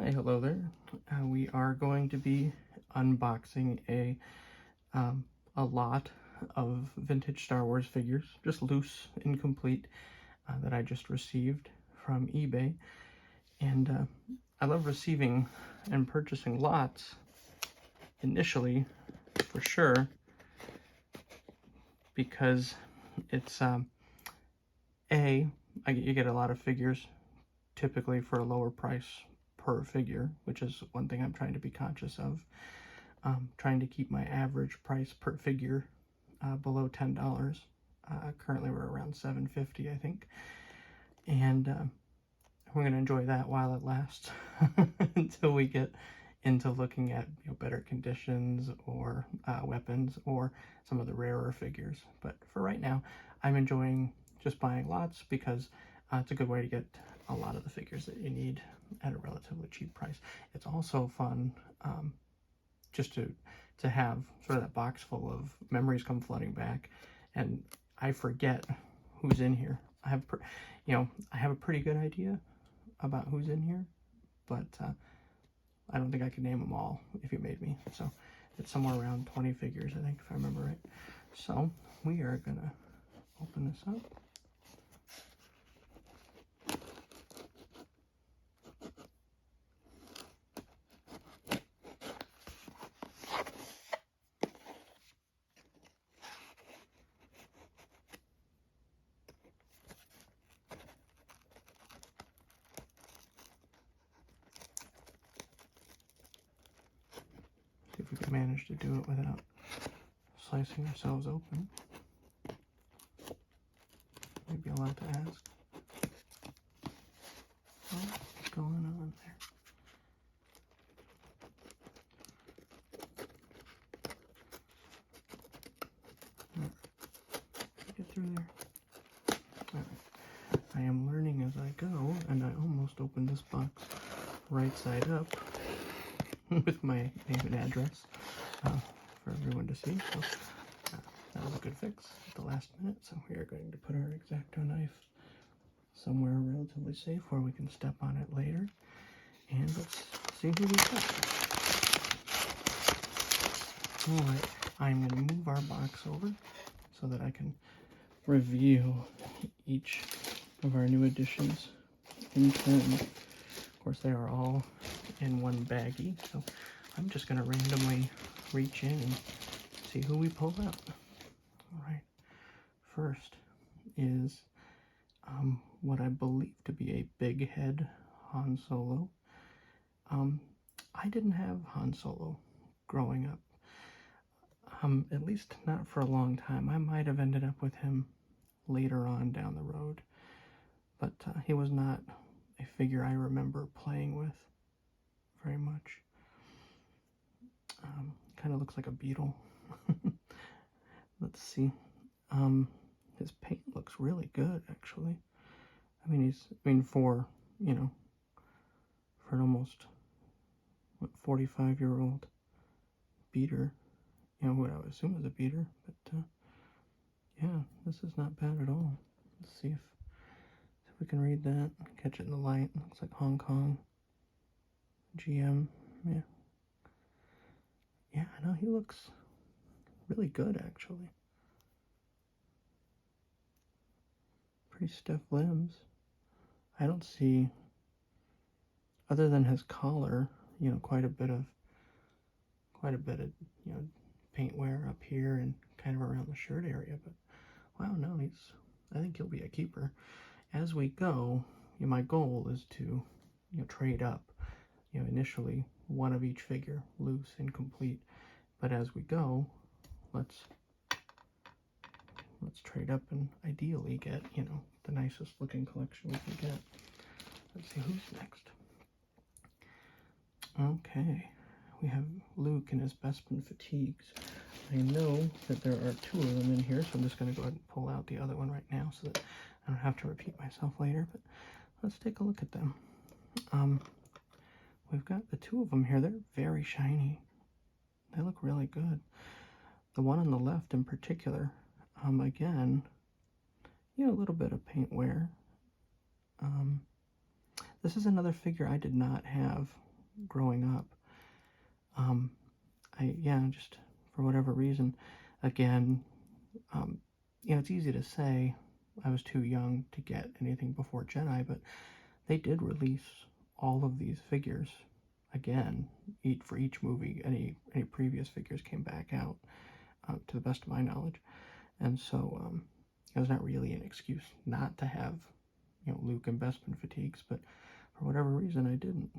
Hi, hello there. We are going to be unboxing a lot of vintage Star Wars figures, just loose, incomplete, that I just received from eBay. And I love receiving and purchasing lots initially, for sure, because it's you get a lot of figures typically for a lower price per figure, which is one thing I'm trying to be conscious of. Trying to keep my average price per figure below $10. Currently we're around $7.50, I think, and we're going to enjoy that while it lasts until we get into looking at better conditions or weapons or some of the rarer figures. But for right now, I'm enjoying just buying lots because it's a good way to get a lot of the figures that you need at a relatively cheap price. It's also fun just to have sort of that box full of memories come flooding back, and I forget who's in here. I have a pretty good idea about who's in here, but I don't think I could name them all if you made me. So it's somewhere around 20 figures, I think, if I remember right. So we are gonna open this up. See if we can manage to do it without slicing ourselves open. Maybe a lot to ask. What's going on there? Get through there. All right. I am learning as I go, and I almost opened this box right side up with my name and address for everyone to see. So that was a good fix at the last minute. So we are going to put our X-Acto knife somewhere relatively safe where we can step on it later. And let's see who we got. Alright, I'm going to move our box over so that I can reveal each of our new additions in turn. Of course, they are all in one baggie, so I'm just going to randomly reach in and see who we pull out. Alright, first is what I believe to be a big head Han Solo. I didn't have Han Solo growing up, at least not for a long time. I might have ended up with him later on down the road, but he was not a figure I remember playing with very much. Kind of looks like a beetle. Let's see. His paint looks really good, actually. I mean, for an almost 45-year-old beater, what I would assume is a beater, but yeah, this is not bad at all. Let's see if we can read that, catch it in the light. Looks like Hong Kong GM. Yeah, I know, he looks really good, actually. Pretty stiff limbs. I don't see, other than his collar, quite a bit of paint wear up here and kind of around the shirt area. But wow, no, I think he'll be a keeper. As we go, my goal is to trade up. Initially one of each figure, loose, incomplete. But as we go, let's trade up and ideally get the nicest looking collection we can get. Let's see who's next. Okay, we have Luke in his Bespin fatigues. I know that there are two of them in here, so I'm just going to go ahead and pull out the other one right now so that I don't have to repeat myself later, but let's take a look at them. We've got the two of them here. They're very shiny. They look really good. The one on the left in particular, again, a little bit of paint wear. This is another figure I did not have growing up. Just for whatever reason, again, it's easy to say I was too young to get anything before Jedi, but they did release all of these figures again for each movie. Any previous figures came back out, to the best of my knowledge, and so it was not really an excuse not to have Luke and Bespin fatigues, but for whatever reason I didn't.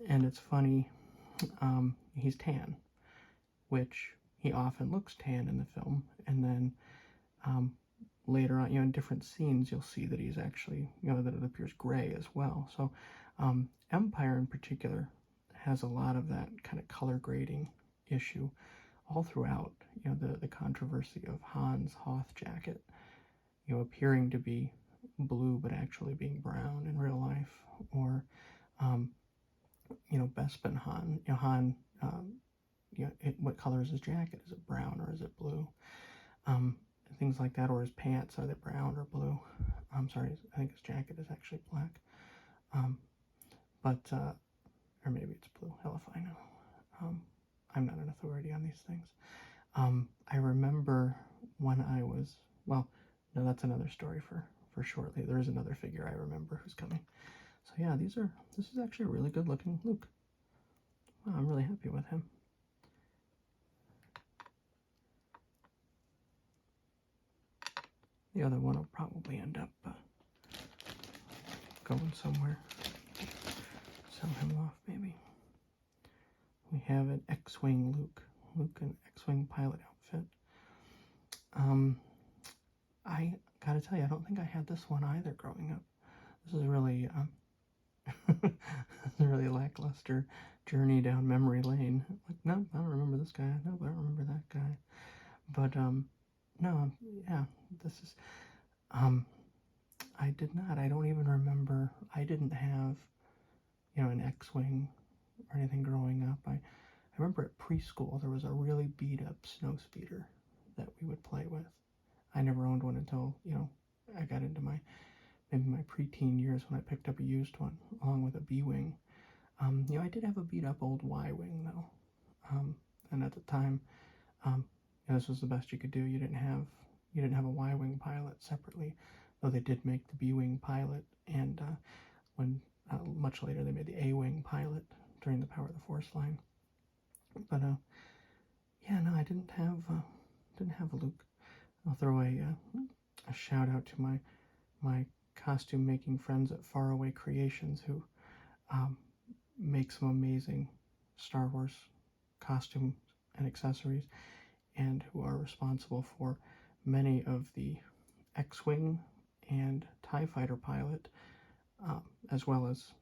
And it's funny, he's tan, which he often looks tan in the film, and then later on, in different scenes, you'll see that he's actually, that it appears gray as well. So Empire in particular has a lot of that kind of color grading issue all throughout. The controversy of Han's Hoth jacket, appearing to be blue but actually being brown in real life, or Bespin Han, what color is his jacket? Is it brown or is it blue? Things like that, or his pants, are they brown or blue? I'm sorry, I think his jacket is actually black. Or maybe it's blue. Hell if I know. I'm not an authority on these things. I remember when I was, well, no, that's another story for shortly. There is another figure I remember who's coming. So yeah, this is actually a really good looking Luke. Wow, I'm really happy with him. The other one will probably end up going somewhere. Sell him off, maybe. We have an X-Wing Luke. Luke in X-Wing pilot outfit. I gotta tell you, I don't think I had this one either growing up. This is really, this is a really lackluster journey down memory lane. Like, no, I don't remember this guy. No, I don't remember that guy. But, no, yeah, this is, I did not. I don't even remember. I didn't have, an X-Wing or anything growing up. I remember at preschool there was a really beat up snow speeder that we would play with. I never owned one until, I got into maybe my preteen years when I picked up a used one along with a B-Wing. I did have a beat up old Y-Wing though. And at the time, this was the best you could do. You didn't have a Y-Wing pilot separately, though they did make the B-Wing pilot, and when much later they made the A-Wing pilot during the Power of the Force line. But I didn't have a Luke. I'll throw a shout out to my costume making friends at Faraway Creations, who make some amazing Star Wars costumes and accessories, and who are responsible for many of the X-Wing and TIE Fighter pilot, as well as,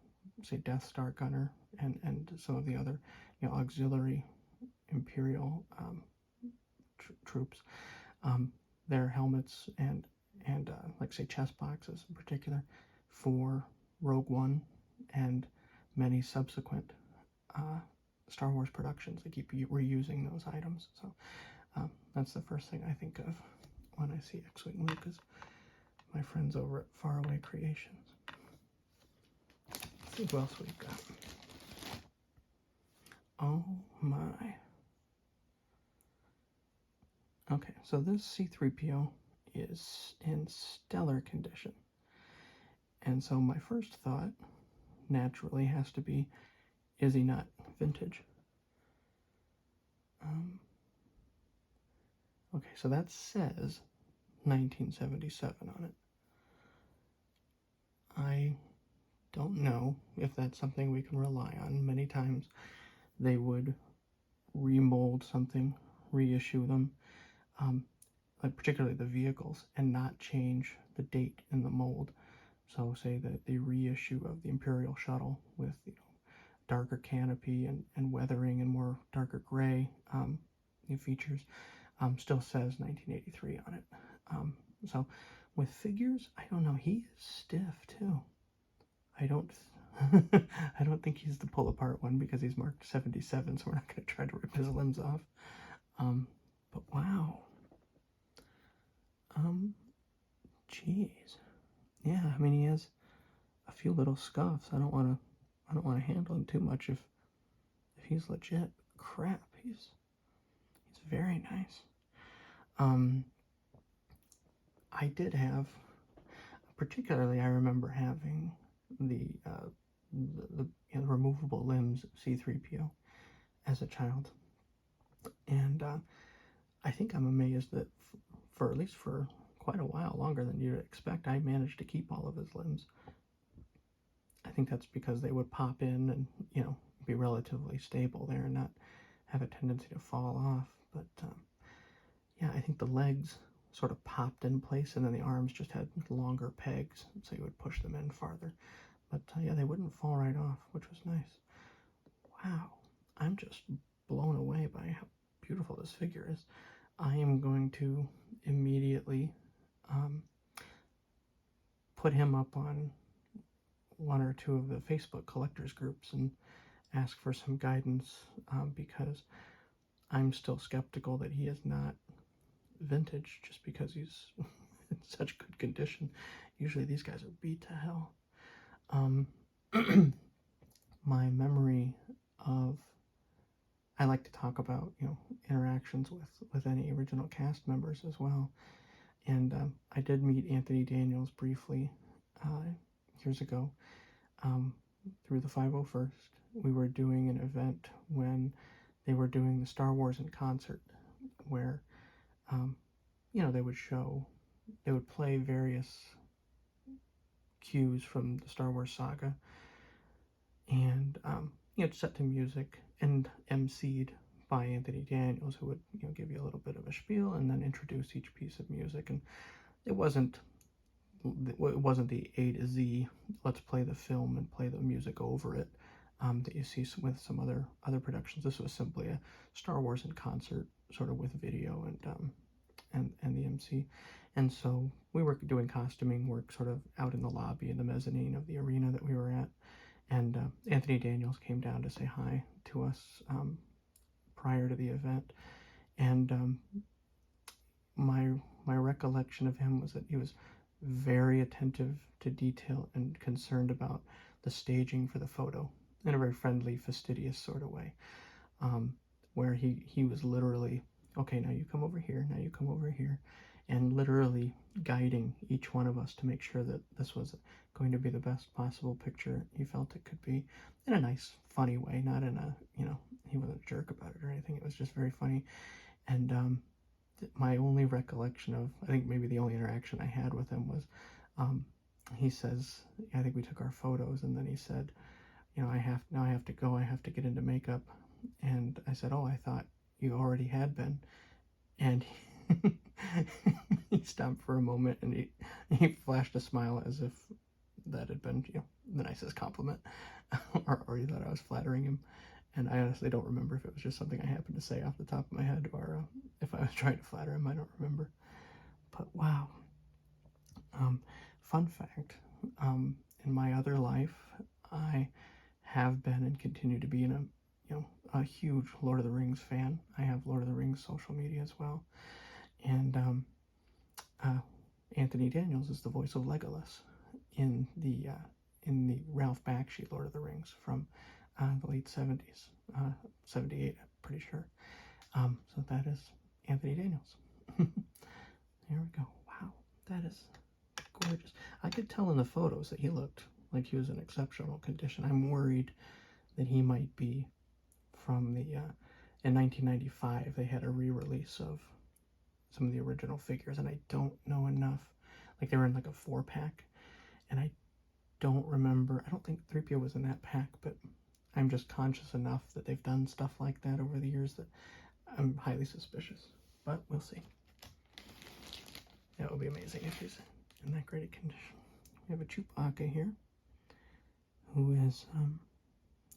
say, Death Star gunner and some of the other, auxiliary Imperial troops. Their helmets and like, say, chest boxes in particular for Rogue One and many subsequent Star Wars productions. They keep reusing those items. So that's the first thing I think of when I see X-Wing Luke, is my friends over at Faraway Creations. Let's see what else we've got. Oh my. Okay, so this C-3PO is in stellar condition. And so my first thought naturally has to be, is he not vintage? Okay, so that says 1977 on it. I don't know if that's something we can rely on. Many times they would remold something, reissue them, like particularly the vehicles, and not change the date in the mold. So say that the reissue of the Imperial shuttle with darker canopy and weathering and more darker gray features still says 1983 on it. So with figures, I don't know. He is stiff too. I don't think he's the pull apart one, because he's marked 77, so we're not going to try to rip his limbs off. But wow. Jeez. Yeah, I mean, he has a few little scuffs. I don't want to I don't want to handle him too much if he's legit. Crap, he's very nice. I did have, particularly I remember having the removable limbs C-3PO as a child, and I think I'm amazed that for at least for quite a while, longer than you'd expect, I managed to keep all of his limbs. I think that's because they would pop in and, be relatively stable there and not have a tendency to fall off. But yeah, I think the legs sort of popped in place, and then the arms just had longer pegs, so you would push them in farther. But yeah, they wouldn't fall right off, which was nice. Wow, I'm just blown away by how beautiful this figure is. I am going to immediately put him up on one or two of the Facebook collectors groups and ask for some guidance, because I'm still skeptical that he is not vintage just because he's in such good condition. Usually these guys are beat to hell. My memory of, I like to talk about, interactions with any original cast members as well. And I did meet Anthony Daniels briefly years ago through the 501st. We were doing an event when they were doing the Star Wars in concert, where they would play various cues from the Star Wars saga, and set to music and emceed by Anthony Daniels, who would give you a little bit of a spiel and then introduce each piece of music. And it wasn't the A to Z, let's play the film and play the music over it, that you see with some other productions. This was simply a Star Wars in concert, sort of with video and the MC. And so we were doing costuming work sort of out in the lobby in the mezzanine of the arena that we were at. And Anthony Daniels came down to say hi to us prior to the event. And my recollection of him was that he was very attentive to detail and concerned about the staging for the photo in a very friendly, fastidious sort of way, where he was literally, okay, now you come over here, now you come over here, and literally guiding each one of us to make sure that this was going to be the best possible picture he felt it could be, in a nice, funny way, not in a, he wasn't a jerk about it or anything. It was just very funny. And my only recollection of, I think maybe the only interaction I had with him was, he says, I think we took our photos, and then he said, I have to go, I have to get into makeup. And I said, oh, I thought you already had been. And he stopped for a moment, and he flashed a smile as if that had been, the nicest compliment, or he thought I was flattering him. And I honestly don't remember if it was just something I happened to say off the top of my head, or if I was trying to flatter him. I don't remember. But wow. Fun fact, in my other life, I have been and continue to be a huge Lord of the Rings fan. I have Lord of the Rings social media as well. And Anthony Daniels is the voice of Legolas in the Ralph Bakshi Lord of the Rings from the late 70s, 78, I'm pretty sure. So that is Anthony Daniels. There we go. Wow, that is gorgeous. I could tell in the photos that he looked like he was in exceptional condition. I'm worried that he might be from the, in 1995, they had a re-release of some of the original figures, and I don't know enough. Like, they were in like a 4-pack, and I don't remember, I don't think 3PO was in that pack, but I'm just conscious enough that they've done stuff like that over the years that I'm highly suspicious. But we'll see. That would be amazing if he's in that great a condition. We have a Chewbacca here, who is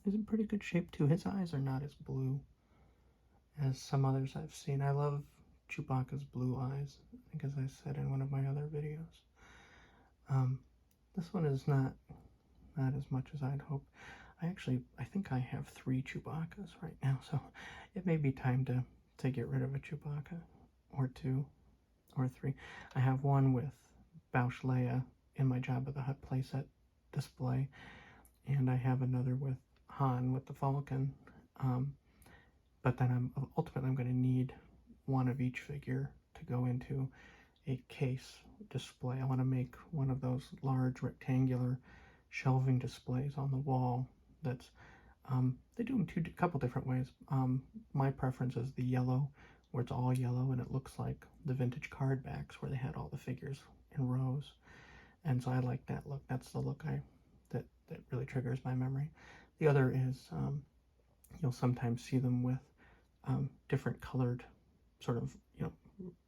in pretty good shape too. His eyes are not as blue as some others I've seen. I love Chewbacca's blue eyes, I think, as I said in one of my other videos. This one is not as much as I'd hope. I think I have 3 Chewbaccas right now, so it may be time to get rid of a Chewbacca, or 2, or 3. I have one with Bausch Leia in my Jabba the Hutt playset display, and I have another with Han with the Falcon. But then I'm going to need one of each figure to go into a case display. I want to make one of those large rectangular shelving displays on the wall. That's they do them a couple different ways. My preference is the yellow, where it's all yellow and it looks like the vintage card backs where they had all the figures in rows. And so I like that look. That's the look that really triggers my memory. The other is you'll sometimes see them with different colored, sort of,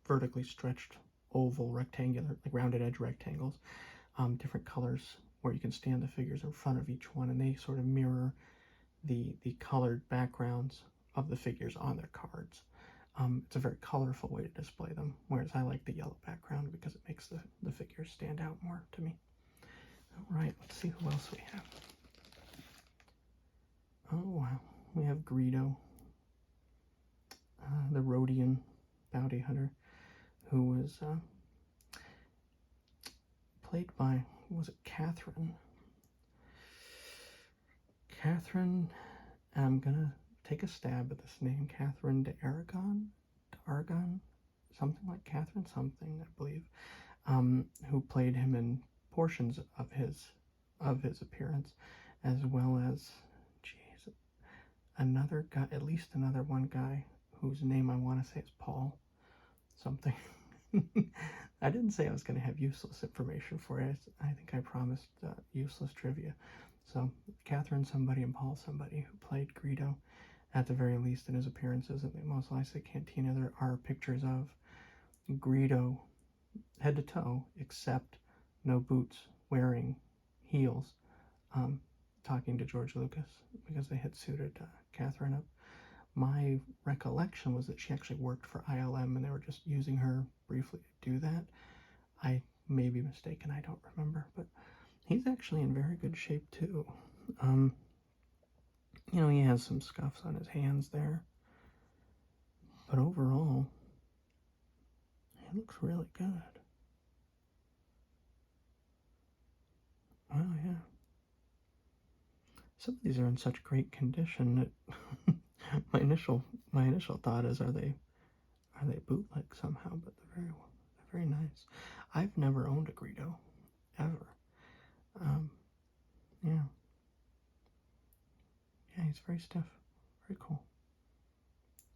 vertically stretched oval rectangular, like rounded edge rectangles, different colors where you can stand the figures in front of each one, and they sort of mirror the colored backgrounds of the figures on their cards. It's a very colorful way to display them, whereas I like the yellow background because it makes the figures stand out more to me. All right, let's see who else we have. Oh, wow. We have Greedo, the Rhodian bounty hunter, who was played by, was it Catherine? Catherine, I'm going to take a stab at this name, Catherine d'Aragon, something like Catherine something, I believe, who played him in portions of his appearance, as well as, another guy, at least another one guy whose name I want to say is Paul something. I didn't say I was going to have useless information for you. I think I promised useless trivia. So Catherine somebody and Paul somebody who played Greedo, at the very least in his appearances at the Mos Eisley Cantina. There are pictures of Greedo head to toe, except no boots, wearing heels, talking to George Lucas because they had suited Catherine up. My recollection was that she actually worked for ILM and they were just using her briefly to do that. I may be mistaken, I don't remember, but he's actually in very good shape too. He has some scuffs on his hands there, but overall, he looks really good. Oh yeah. Some of these are in such great condition that my initial thought is, are they bootleg somehow? But they're very nice. I've never owned a Greedo, ever. Yeah. Yeah, he's very stiff. Very cool.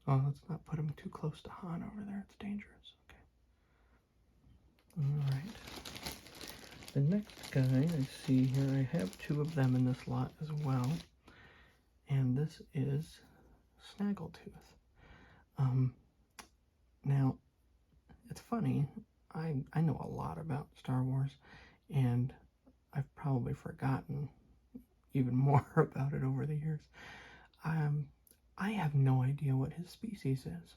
Oh, let's not put him too close to Han over there. It's dangerous. Okay. All right. The next guy I see here, I have two of them in this lot as well. And this is Snaggletooth. Now, it's funny. I know a lot about Star Wars, and I've probably forgotten even more about it over the years. I have no idea what his species is.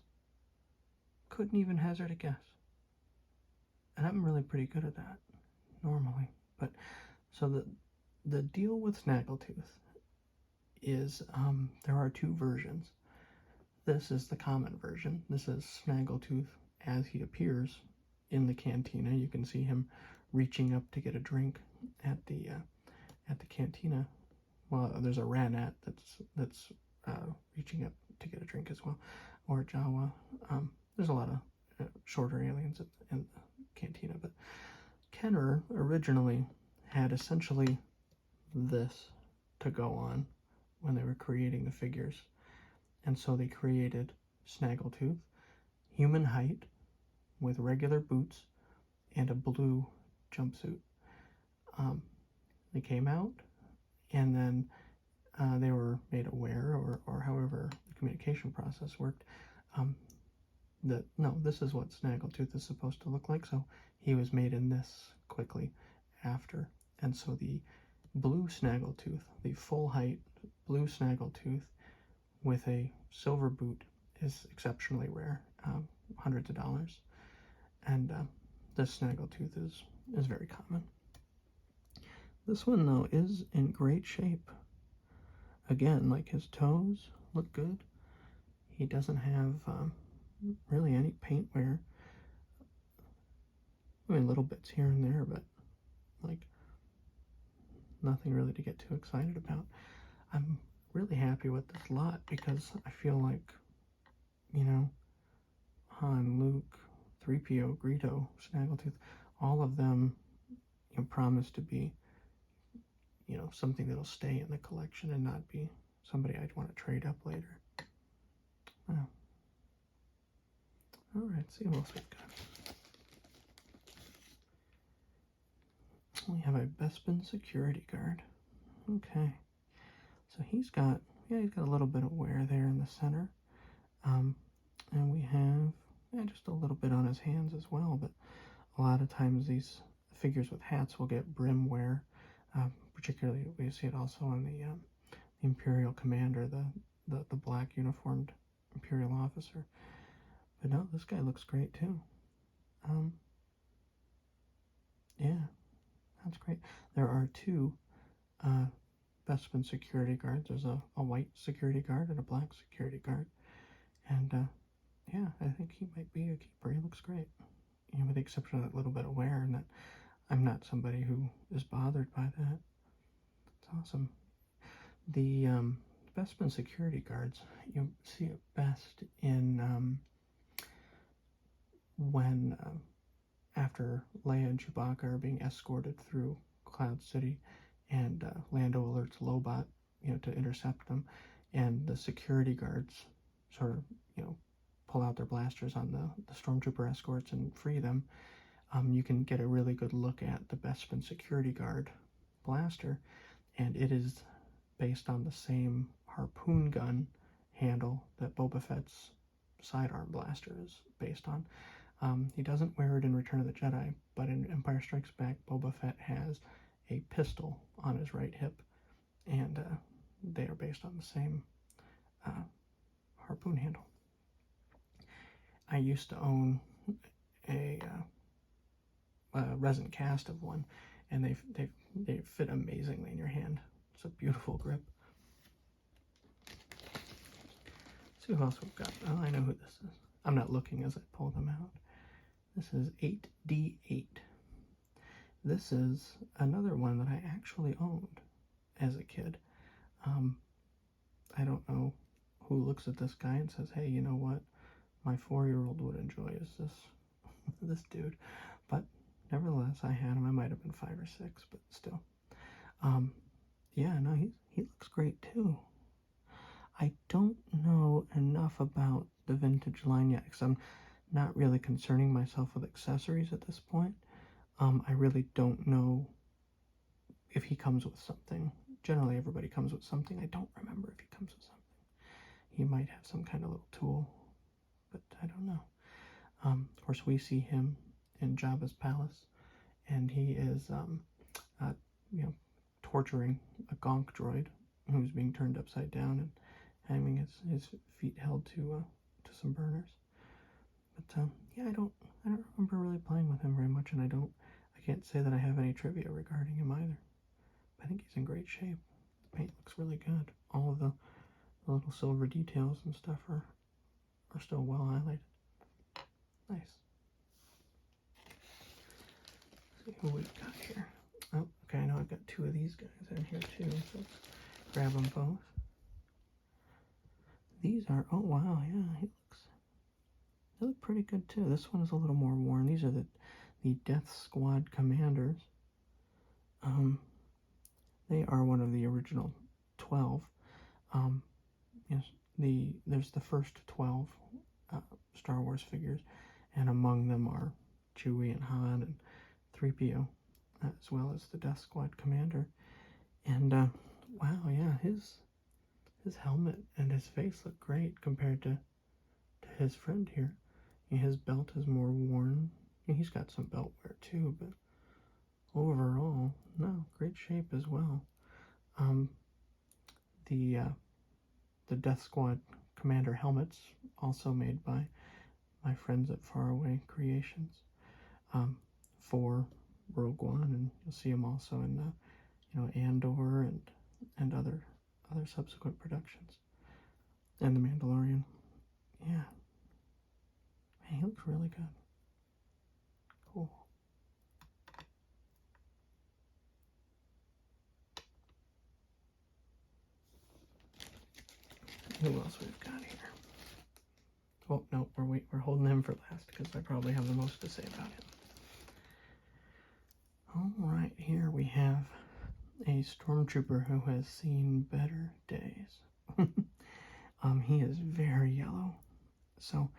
Couldn't even hazard a guess. And I'm really pretty good at that, normally. But, so the deal with Snaggletooth is, there are two versions. This is the common version. This is Snaggletooth as he appears in the cantina. You can see him reaching up to get a drink at the cantina. Well, there's a Ranat that's reaching up to get a drink as well, or Jawa. There's a lot of shorter aliens in the cantina, but Kenner originally had essentially this to go on when they were creating the figures, and so they created Snaggletooth, human height, with regular boots and a blue jumpsuit. They came out, and then they were made aware, or however the communication process worked, that no, this is what Snaggletooth is supposed to look like. So he was made in this quickly after, and so the blue Snaggletooth, the full height blue Snaggletooth with a silver boot, is exceptionally rare, hundreds of dollars, and this Snaggletooth is very common. This one though is in great shape. Again, like his toes look good. He doesn't have really any paint wear. I mean, little bits here and there, but like nothing really to get too excited about. I'm really happy with this lot because I feel like, you know, Han, Luke, 3PO, Greedo, Snaggletooth, all of them, you know, promise to be, you know, something that'll stay in the collection and not be somebody I'd want to trade up later. Wow. All right, see what else we've got. We have a Bespin security guard. Okay, so he's got a little bit of wear there in the center, and we have just a little bit on his hands as well. But a lot of times these figures with hats will get brim wear. Particularly, we see it also on the Imperial Commander, the black uniformed Imperial officer. But no, this guy looks great too. Yeah, that's great. There are two Bespin security guards. There's a white security guard and a black security guard. And yeah, I think he might be a keeper. He looks great. You know, with the exception of that little bit of wear, and that I'm not somebody who is bothered by that. It's awesome. The Bespin security guards, you see it best in when after Leia and Chewbacca are being escorted through Cloud City, and Lando alerts Lobot, you know, to intercept them, and the security guards sort of, you know, pull out their blasters on the stormtrooper escorts and free them. You can get a really good look at the Bespin security guard blaster, and it is based on the same harpoon gun handle that Boba Fett's sidearm blaster is based on. He doesn't wear it in Return of the Jedi, but in Empire Strikes Back, Boba Fett has a pistol on his right hip, and they are based on the same harpoon handle. I used to own a resin cast of one, and they fit amazingly in your hand. It's a beautiful grip. Let's see who else we've got. Oh, I know who this is. I'm not looking as I pull them out. This is 8D8. This is another one that I actually owned as a kid. I don't know who looks at this guy and says, hey, you know what my 4-year-old would enjoy is this dude. But nevertheless, I had him. I might have been 5 or 6, but still. Yeah, no, he looks great too. I don't know enough about the vintage line yet, because I'm not really concerning myself with accessories at this point. I really don't know if he comes with something. Generally, everybody comes with something. I don't remember if he comes with something. He might have some kind of little tool, but I don't know. Of course, we see him in Jabba's palace, and he is, you know, torturing a gonk droid who's being turned upside down and having his feet held to some burners. But yeah, I don't remember really playing with him very much, and I can't say that I have any trivia regarding him either. But I think he's in great shape. The paint looks really good. All of the little silver details and stuff are still well highlighted. Nice. Let's see who we've got here. Oh, okay, I know I've got 2 of these guys in here too, so let's grab them both. These are, oh wow, yeah, they look pretty good too. This one is a little more worn. These are the Death Squad commanders. They are one of the original 12. Yes, there's the first 12 Star Wars figures, and among them are Chewie and Han and 3PO, as well as the Death Squad commander. And wow, yeah, his helmet and his face look great compared to his friend here. His belt is more worn. He's got some belt wear too, but overall, no, great shape as well. The Death Squad commander helmets, also made by my friends at Faraway Creations, for Rogue One, and you'll see them also in Andor and other subsequent productions, and The Mandalorian. Yeah, man, he looks really good. Cool. see who else we've got here. Oh, no, we're holding him for last because I probably have the most to say about him. All right, here we have a stormtrooper who has seen better days. He is very yellow. So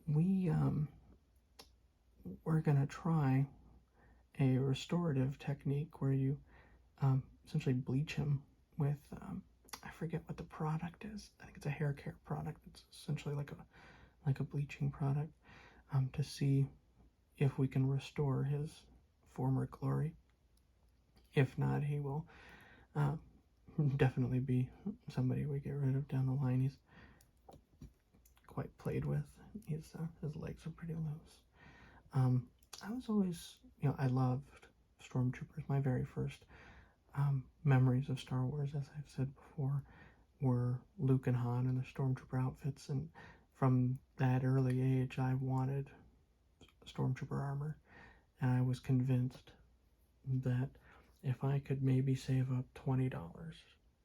we're gonna try a restorative technique where you essentially bleach him with I forget what the product is. I think it's a hair care product. It's essentially like a bleaching product to see if we can restore his former glory. If not, he will definitely be somebody we get rid of down the line. He's quite played with. His legs are pretty loose. I was always, I loved stormtroopers. My very first memories of Star Wars, as I've said before, were Luke and Han in their stormtrooper outfits, and from that early age, I wanted stormtrooper armor, and I was convinced that if I could maybe save up $20,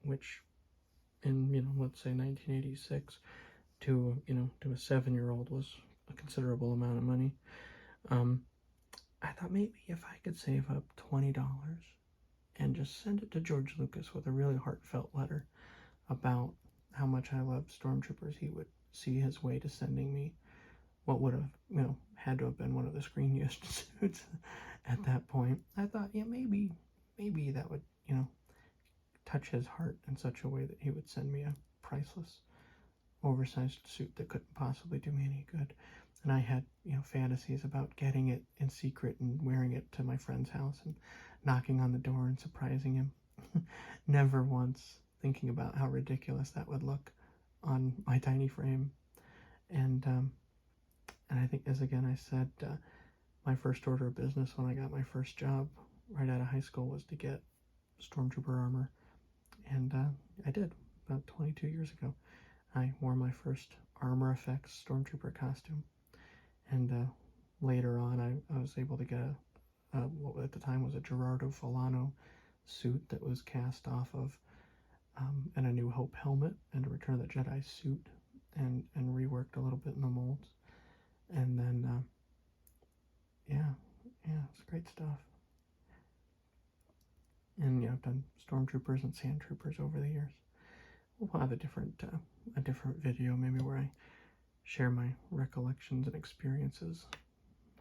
which in let's say 1986 to to a 7-year-old was a considerable amount of money. I thought maybe if I could save up $20 and just send it to George Lucas with a really heartfelt letter about how much I loved stormtroopers, he would see his way to sending me what would have had to have been one of the screen used suits at that point. I thought, yeah, maybe that would touch his heart in such a way that he would send me a priceless oversized suit that couldn't possibly do me any good. And I had fantasies about getting it in secret and wearing it to my friend's house and knocking on the door and surprising him. Never once thinking about how ridiculous that would look on my tiny frame. And I think, as again I said, my first order of business when I got my first job right out of high school was to get stormtrooper armor, and I did about 22 years ago. I wore my first Armor Effects stormtrooper costume, and later on I was able to get what at the time was a Gerardo Fulano suit that was cast off of and A New Hope helmet and a Return of the Jedi suit, and reworked a little bit in the molds. And then yeah, it's great stuff. And I've done stormtroopers and sand troopers over the years. We'll have a different video maybe where I share my recollections and experiences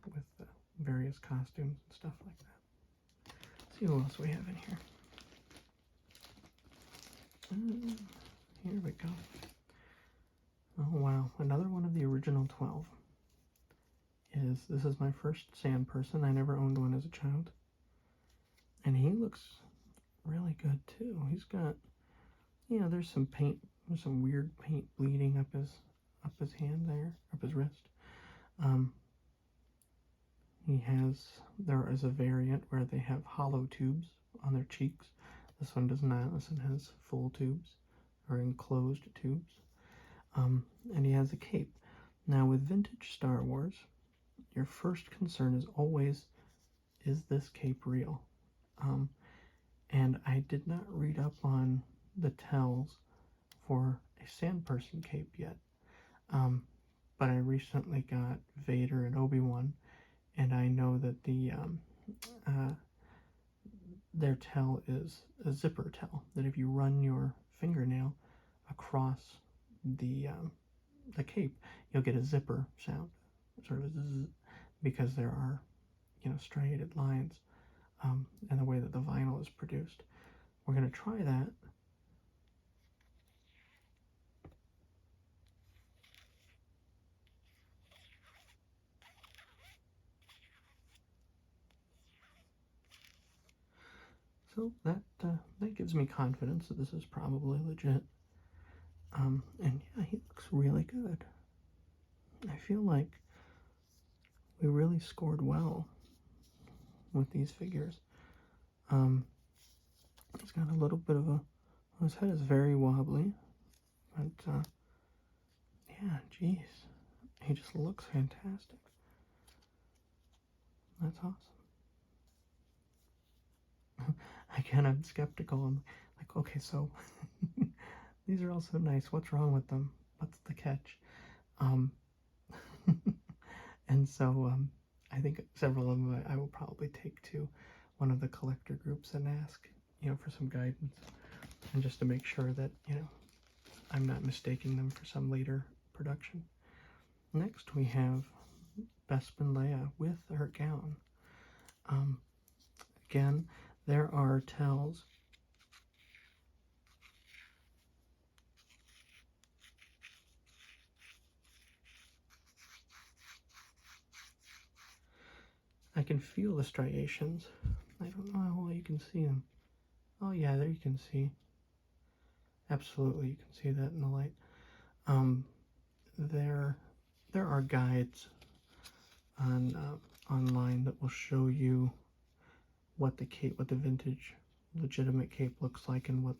with various costumes and stuff like that. Let's see what else we have in here. Here we go. Oh wow, another one of the original 12. This is my first sand person. I never owned one as a child. And he looks really good too. He's got, there's some paint, there's some weird paint bleeding up his hand there, up his wrist. There is a variant where they have hollow tubes on their cheeks. This one does not. This one has full tubes, or enclosed tubes. And he has a cape. Now with vintage Star Wars, your first concern is always, is this cape real? And I did not read up on the tells for a sand person cape yet. But I recently got Vader and Obi-Wan, and I know that their tell is a zipper tell, that if you run your fingernail across the cape, you'll get a zipper sound, sort of a zzz, because there are striated lines and the way that the vinyl is produced. We're going to try that. So that gives me confidence that this is probably legit. And yeah, he looks really good. I feel like we really scored well with these figures. He's got a little bit of his head is very wobbly, but yeah, geez, he just looks fantastic. That's awesome. Again, I'm skeptical. I'm like, okay, so These are all so nice. What's wrong with them? What's the catch? Um, and so I think several of them I will probably take to one of the collector groups and ask, for some guidance, and just to make sure that, I'm not mistaking them for some later production. Next we have Bespin Leia with her gown. Again, there are tells. I can feel the striations. I don't know how well you can see them. Oh yeah, there you can see. Absolutely, you can see that in the light. Um, there are guides on online that will show you what the vintage legitimate cape looks like, and what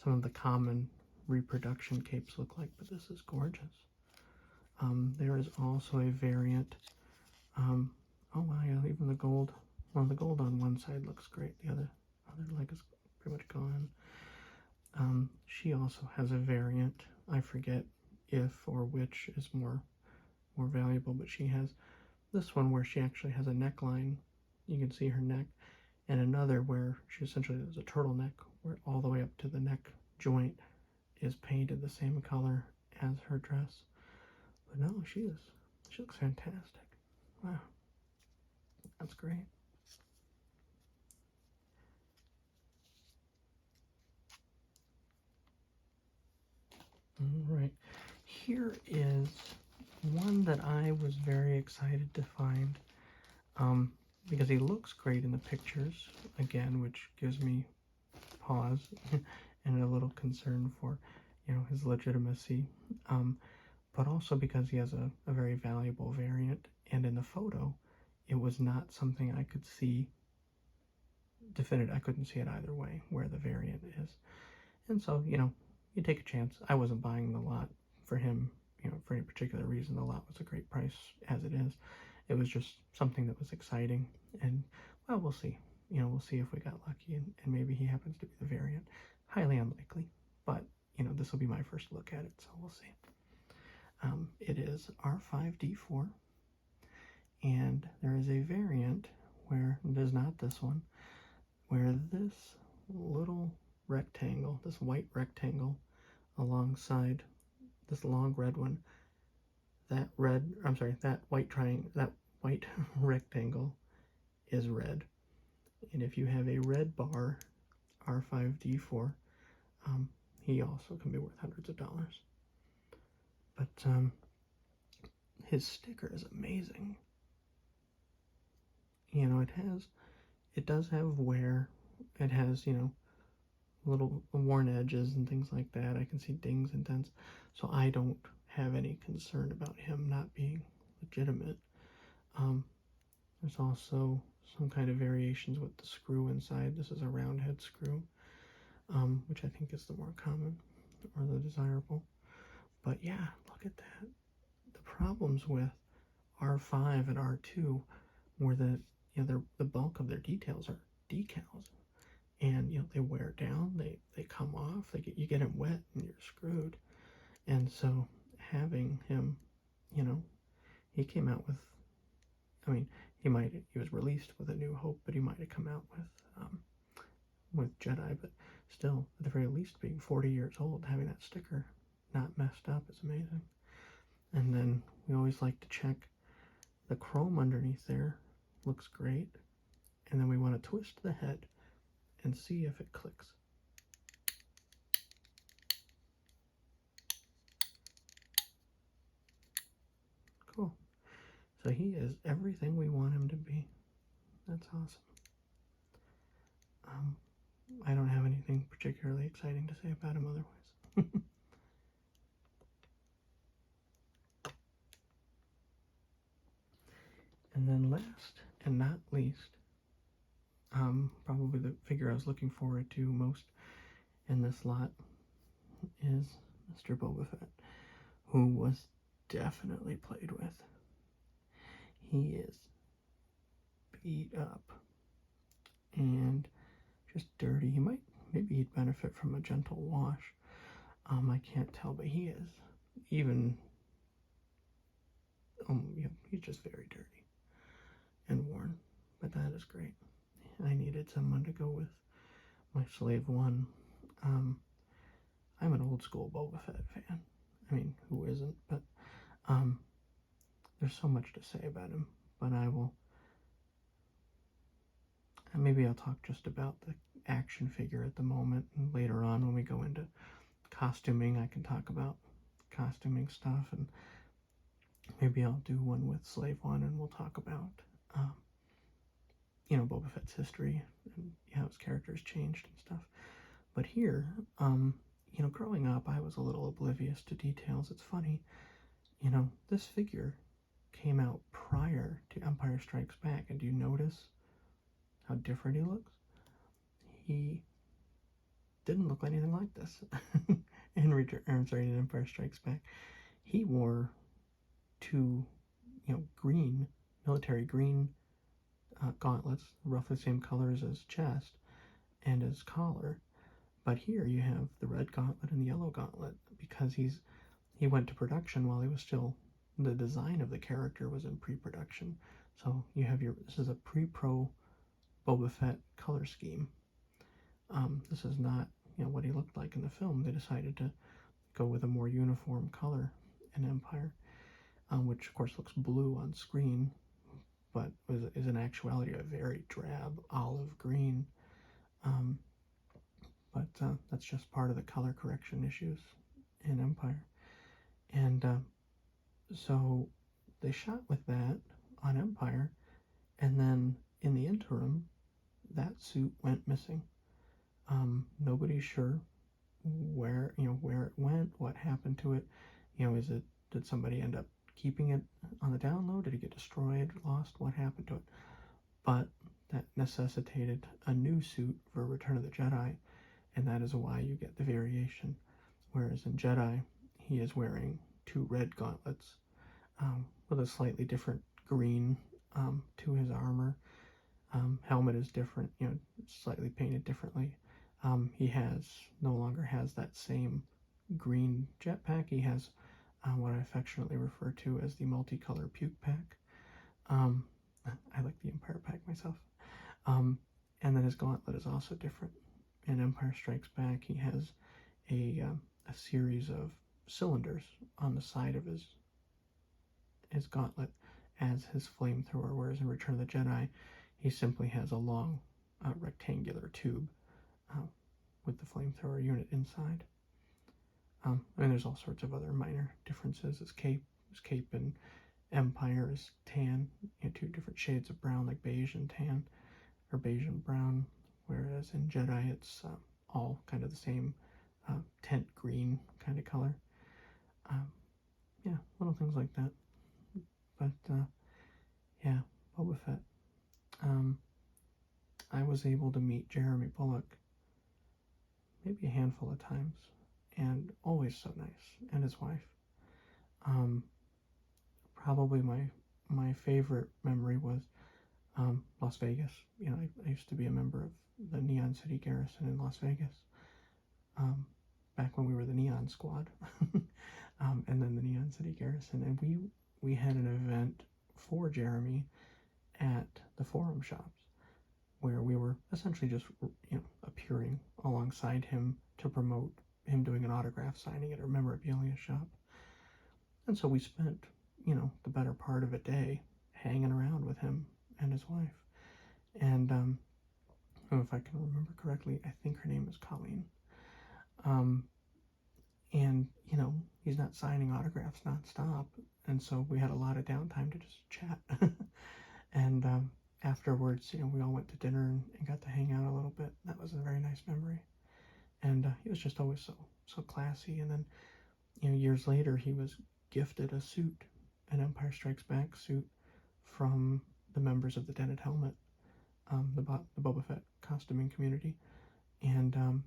some of the common reproduction capes look like. But this is gorgeous. There is also a variant. Oh wow, yeah, even the gold. Well, the gold on one side looks great. The other leg is pretty much gone. She also has a variant. I forget if or which is more valuable, but she has this one where she actually has a neckline. You can see her neck, and another where she essentially has a turtleneck, where all the way up to the neck joint is painted the same color as her dress. But no, she looks fantastic. Wow, that's great. All right, here is one that I was very excited to find, because he looks great in the pictures, again, which gives me pause and a little concern for, his legitimacy, but also because he has a very valuable variant, and in the photo, it was not something I could see definitive. I couldn't see it either way where the variant is, and so, you take a chance. I wasn't buying the lot for him, for any particular reason. The lot was a great price as it is. It was just something that was exciting, and, well, we'll see. We'll see if we got lucky, and maybe he happens to be the variant. Highly unlikely, but, this will be my first look at it, so we'll see. It is R5D4, and there is a variant where it is not this one, where this little rectangle, this white rectangle alongside this long red one, that white rectangle is red. And if you have a red bar, R5D4, he also can be worth hundreds of dollars. But his sticker is amazing. It does have wear. It has, little worn edges and things like that. I can see dings and dents. So I don't have any concern about him not being legitimate. There's also some kind of variations with the screw inside. This is a round head screw, which I think is the more common or the desirable. But yeah, look at that. The problems with R5 and R2 were that, the bulk of their details are decals, and they wear down, they come off, you get them wet and you're screwed. And so having him, he came out with, he was released with A New Hope, but he might have come out with Jedi. But still, at the very least, being 40 years old, having that sticker not messed up is amazing. And then we always like to check the chrome underneath there. Looks great. And then we want to twist the head and see if it clicks. Cool. So he is everything we want him to be. That's awesome. I don't have anything particularly exciting to say about him otherwise. And then last and not least, probably the figure I was looking forward to most in this lot is Mr. Boba Fett, who was definitely played with. He is beat up and just dirty. Maybe he'd benefit from a gentle wash. I can't tell, but he is. Even, yeah, he's just very dirty and worn. But that is great. I needed someone to go with my Slave One. I'm an old school Boba Fett fan. I mean, who isn't? But there's so much to say about him. But I will. Maybe I'll talk just about the action figure at the moment, and later on when we go into costuming, I can talk about costuming stuff, and maybe I'll do one with Slave One, and we'll talk about, Boba Fett's history and how his character's changed and stuff. But here, growing up, I was a little oblivious to details. It's funny, this figure came out prior to Empire Strikes Back, and do you notice how different he looks? He didn't look anything like this in Empire Strikes Back. He wore two, green, military green gauntlets, roughly the same colors as chest and as collar. But here you have the red gauntlet and the yellow gauntlet because he went to production while he was still, the design of the character was in pre-production. So you have this is a pre-pro Boba Fett color scheme. This is not, what he looked like in the film. They decided to go with a more uniform color in Empire, which of course looks blue on screen, but is in actuality a very drab olive green. But that's just part of the color correction issues in Empire. And so they shot with that on Empire, and then in the interim, that suit went missing. Nobody's sure where it went, what happened to it. Did somebody end up keeping it on the download? Did it get destroyed, lost? What happened to it? But that necessitated a new suit for Return of the Jedi, and that is why you get the variation. Whereas in Jedi, he is wearing two red gauntlets with a slightly different green to his armor. Helmet is different, slightly painted differently. He no longer has that same green jetpack. He has what I affectionately refer to as the multicolor puke pack. I like the Empire pack myself. And then his gauntlet is also different. In Empire Strikes Back, he has a series of cylinders on the side of his gauntlet as his flamethrower, whereas in Return of the Jedi, he simply has a long rectangular tube with the flamethrower unit inside. There's all sorts of other minor differences. His cape in Empire is tan, two different shades of brown, like beige and tan, or beige and brown, whereas in Jedi it's all kind of the same tent green kind of color. Little things like that. But yeah, Boba Fett. I was able to meet Jeremy Bulloch maybe a handful of times, and always so nice, and his wife. Probably my favorite memory was Las Vegas. I used to be a member of the Neon City Garrison in Las Vegas, back when we were the Neon Squad, and then the Neon City Garrison, and we had an event for Jeremy at the Forum Shops, where we were essentially just appearing alongside him to promote him doing an autograph signing at a memorabilia shop. And so we spent the better part of a day hanging around with him and his wife. And if I can remember correctly, I think her name is Colleen. And he's not signing autographs nonstop, and so we had a lot of downtime to just chat. And afterwards, we all went to dinner and got to hang out a little bit. That was a very nice memory. And he was just always so classy. And then years later, he was gifted a suit, an Empire Strikes Back suit, from the members of the Dented Helmet, the Boba Fett costuming community. And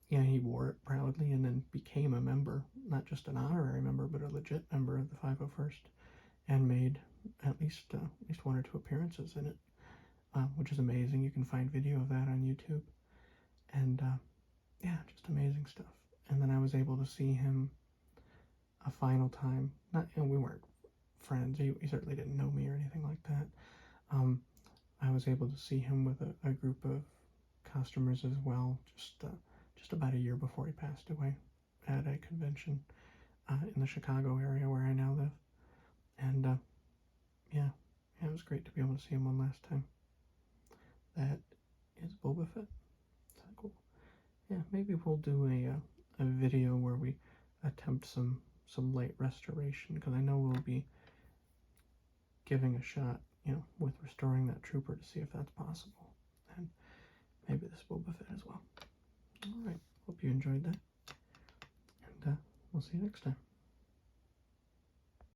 he wore it proudly, and then became a member, not just an honorary member, but a legit member of the 501st, and made at least one or two appearances in it, which is amazing. You can find video of that on YouTube, and just amazing stuff. And then I was able to see him a final time. Not, and we weren't friends. He certainly didn't know me or anything like that. I was able to see him with a group of customers as well, just about a year before he passed away at a convention in the Chicago area where I now live. And yeah, it was great to be able to see him one last time. That is Boba Fett. So cool. Yeah, maybe we'll do a video where we attempt some light restoration, because I know we'll be giving a shot, with restoring that trooper to see if that's possible. And maybe this Boba Fett as well. Alright, hope you enjoyed that. And we'll see you next time.